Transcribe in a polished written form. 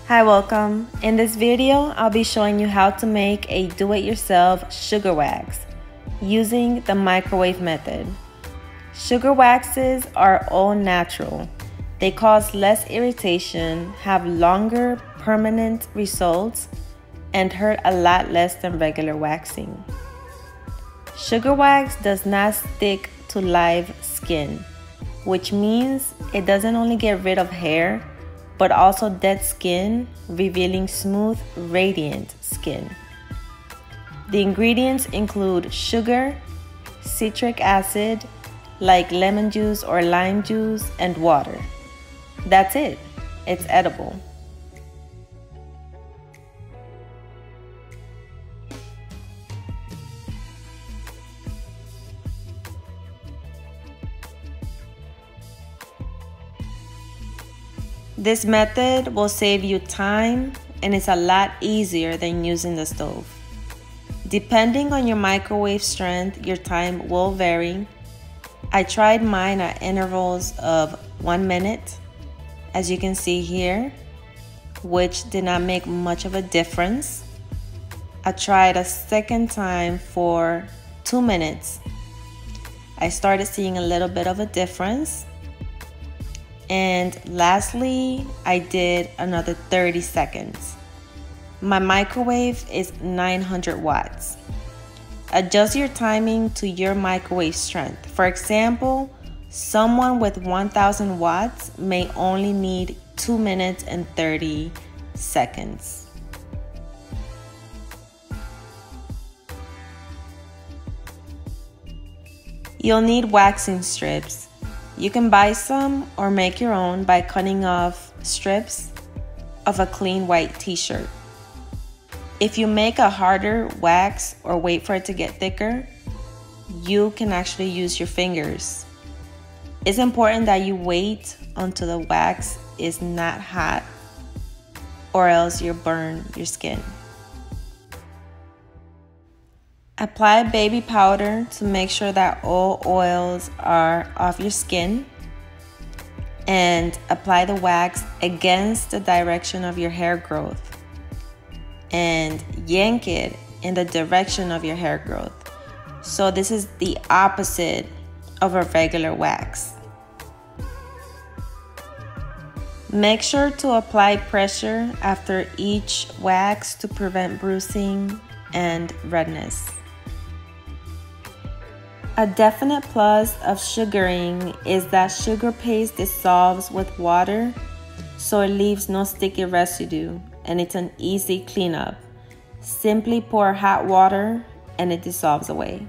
Hi, welcome. In this video, I'll be showing you how to make a do-it-yourself sugar wax using the microwave method. Sugar waxes are all natural. They cause less irritation, have longer permanent results, and hurt a lot less than regular waxing. Sugar wax does not stick to live skin, which means it doesn't only get rid of hair, but also dead skin, revealing smooth, radiant skin. The ingredients include sugar, citric acid, like lemon juice or lime juice, and water. That's it. It's edible. This method will save you time and it's a lot easier than using the stove. Depending on your microwave strength, your time will vary. I tried mine at intervals of 1 minute, as you can see here, which did not make much of a difference. I tried a second time for 2 minutes. I started seeing a little bit of a difference. And lastly, I did another 30 seconds. My microwave is 900 watts. Adjust your timing to your microwave strength. For example, someone with 1000 watts may only need 2 minutes and 30 seconds. You'll need waxing strips. You can buy some or make your own by cutting off strips of a clean white t-shirt. If you make a harder wax or wait for it to get thicker, you can actually use your fingers. It's important that you wait until the wax is not hot, or else you'll burn your skin. Apply baby powder to make sure that all oils are off your skin, and apply the wax against the direction of your hair growth and yank it in the direction of your hair growth. So this is the opposite of a regular wax. Make sure to apply pressure after each wax to prevent bruising and redness. A definite plus of sugaring is that sugar paste dissolves with water, so it leaves no sticky residue, and it's an easy cleanup. Simply pour hot water and it dissolves away.